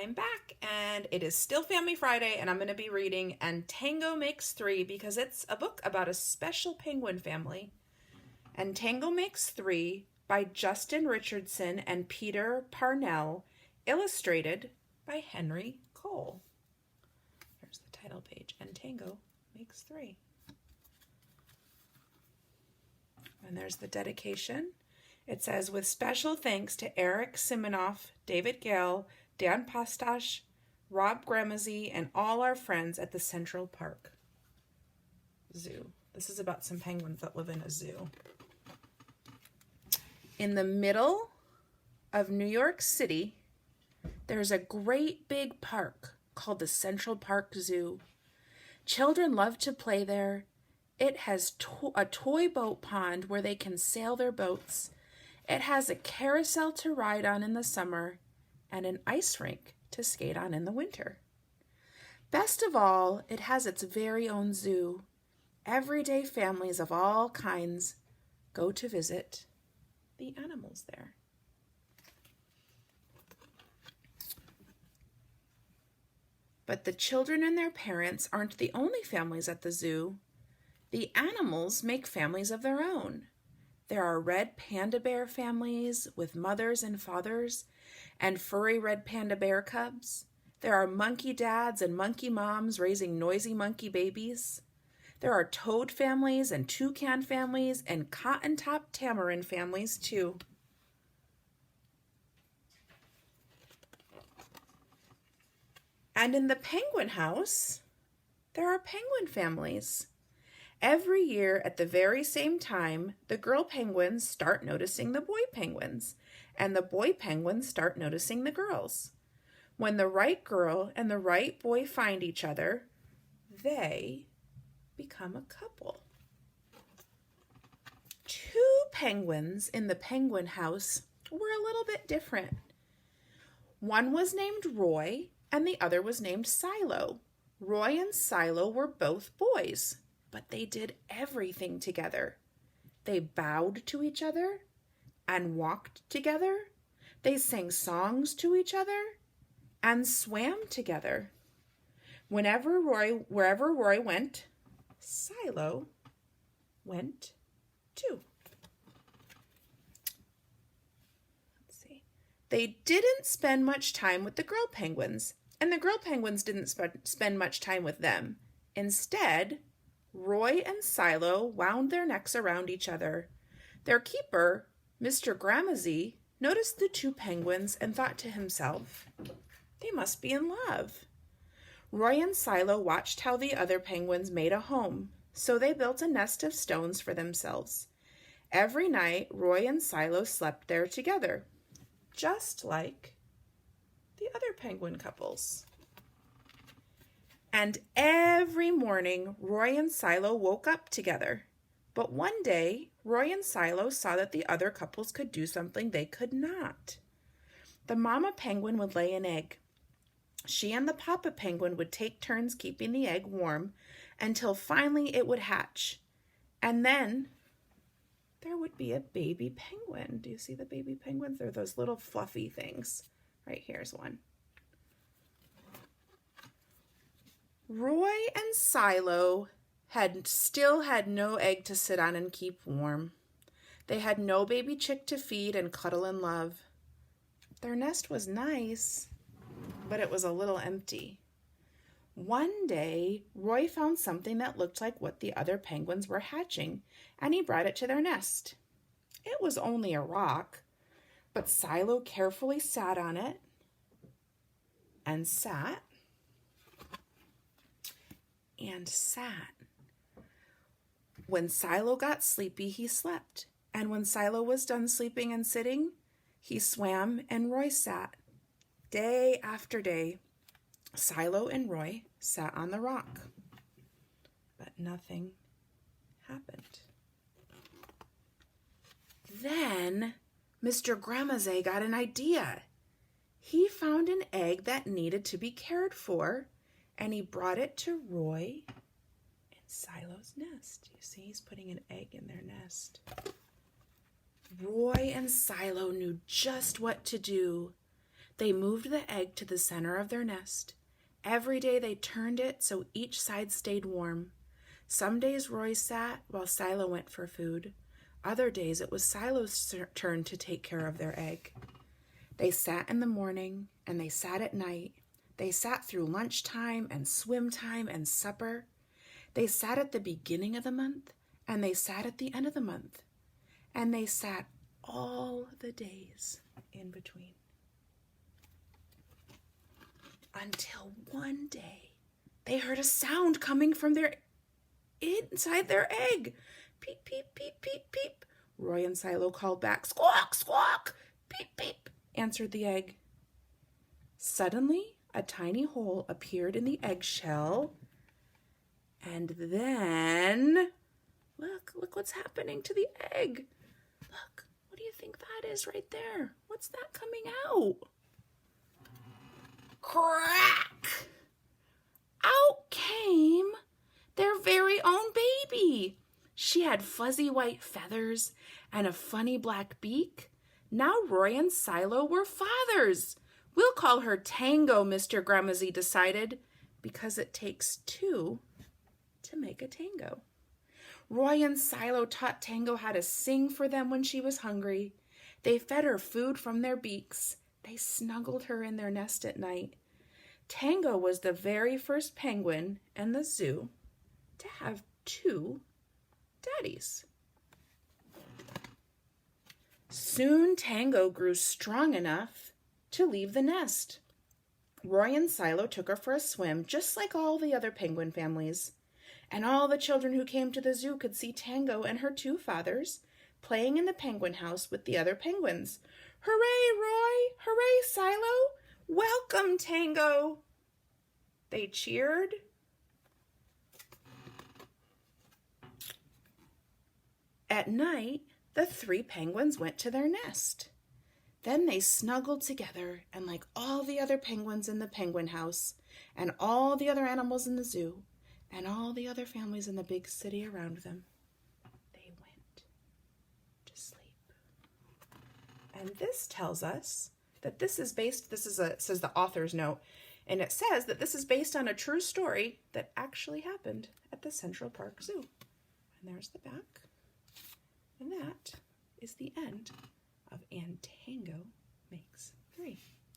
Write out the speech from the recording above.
I'm back, and it is still Family Friday, and I'm going to be reading And Tango Makes Three because it's a book about a special penguin family. And Tango Makes Three by Justin Richardson and Peter Parnell, illustrated by Henry Cole. Here's the title page, And Tango Makes Three. And there's the dedication. It says, with special thanks to Eric Simonoff, David Gale, Dan Postash, Rob Gramazzi, and all our friends at the Central Park Zoo. This is about some penguins that live in a zoo. In the middle of New York City, there's a great big park called the Central Park Zoo. Children love to play there. It has a toy boat pond where they can sail their boats. It has a carousel to ride on in the summer and an ice rink to skate on in the winter. Best of all, it has its very own zoo. Everyday families of all kinds go to visit the animals there. But the children and their parents aren't the only families at the zoo. The animals make families of their own. There are red panda bear families with mothers and fathers and furry red panda bear cubs. There are monkey dads and monkey moms raising noisy monkey babies. There are toad families and toucan families and cotton-top tamarin families too. And in the penguin house, there are penguin families. Every year at the very same time, the girl penguins start noticing the boy penguins, and the boy penguins start noticing the girls. When the right girl and the right boy find each other, they become a couple. Two penguins in the penguin house were a little bit different. One was named Roy, and the other was named Silo. Roy and Silo were both boys, but they did everything together. They bowed to each other and walked together. They sang songs to each other and swam together. Wherever Roy went, Silo went too. Let's see. They didn't spend much time with the girl penguins, and the girl penguins didn't spend much time with them. Instead, Roy and Silo wound their necks around each other. Their keeper, Mr. Gramazzi, noticed the two penguins and thought to himself, they must be in love. Roy and Silo watched how the other penguins made a home, so they built a nest of stones for themselves. Every night, Roy and Silo slept there together, just like the other penguin couples. And every morning, Roy and Silo woke up together. But one day, Roy and Silo saw that the other couples could do something they could not. The mama penguin would lay an egg. She and the papa penguin would take turns keeping the egg warm until finally it would hatch. And then there would be a baby penguin. Do you see the baby penguins? They're those little fluffy things. Right here's one. Roy and Silo still had no egg to sit on and keep warm. They had no baby chick to feed and cuddle and love. Their nest was nice, but it was a little empty. One day, Roy found something that looked like what the other penguins were hatching, and he brought it to their nest. It was only a rock, but Silo carefully sat on it and sat and sat. When Silo got sleepy, he slept. And when Silo was done sleeping and sitting, he swam and Roy sat. Day after day, Silo and Roy sat on the rock. But nothing happened. Then Mr. Gramazzi got an idea. He found an egg that needed to be cared for, and he brought it to Roy and Silo's nest. You see, he's putting an egg in their nest. Roy and Silo knew just what to do. They moved the egg to the center of their nest. Every day they turned it so each side stayed warm. Some days Roy sat while Silo went for food. Other days it was Silo's turn to take care of their egg. They sat in the morning and they sat at night. They sat through lunchtime and swim time and supper. They sat at the beginning of the month and they sat at the end of the month. And they sat all the days in between. Until one day, they heard a sound coming from inside their egg. Peep, peep, peep, peep, peep. Roy and Silo called back. Squawk, squawk. Peep, peep, answered the egg. Suddenly, a tiny hole appeared in the eggshell. And then, look what's happening to the egg. Look, what do you think that is right there? What's that coming out? Crack! Out came their very own baby. She had fuzzy white feathers and a funny black beak. Now Roy and Silo were fathers. We'll call her Tango, Mr. Grummazy decided, because it takes two to make a tango. Roy and Silo taught Tango how to sing for them when she was hungry. They fed her food from their beaks. They snuggled her in their nest at night. Tango was the very first penguin in the zoo to have two daddies. Soon Tango grew strong enough to leave the nest. Roy and Silo took her for a swim, just like all the other penguin families. And all the children who came to the zoo could see Tango and her two fathers playing in the penguin house with the other penguins. Hooray, Roy! Hooray, Silo! Welcome, Tango! They cheered. At night, the three penguins went to their nest. Then they snuggled together, and like all the other penguins in the penguin house, and all the other animals in the zoo, and all the other families in the big city around them, they went to sleep. And this tells us that this is says the author's note, and it says that this is based on a true story that actually happened at the Central Park Zoo. And there's the back. And that is the end of And Tango Makes Three.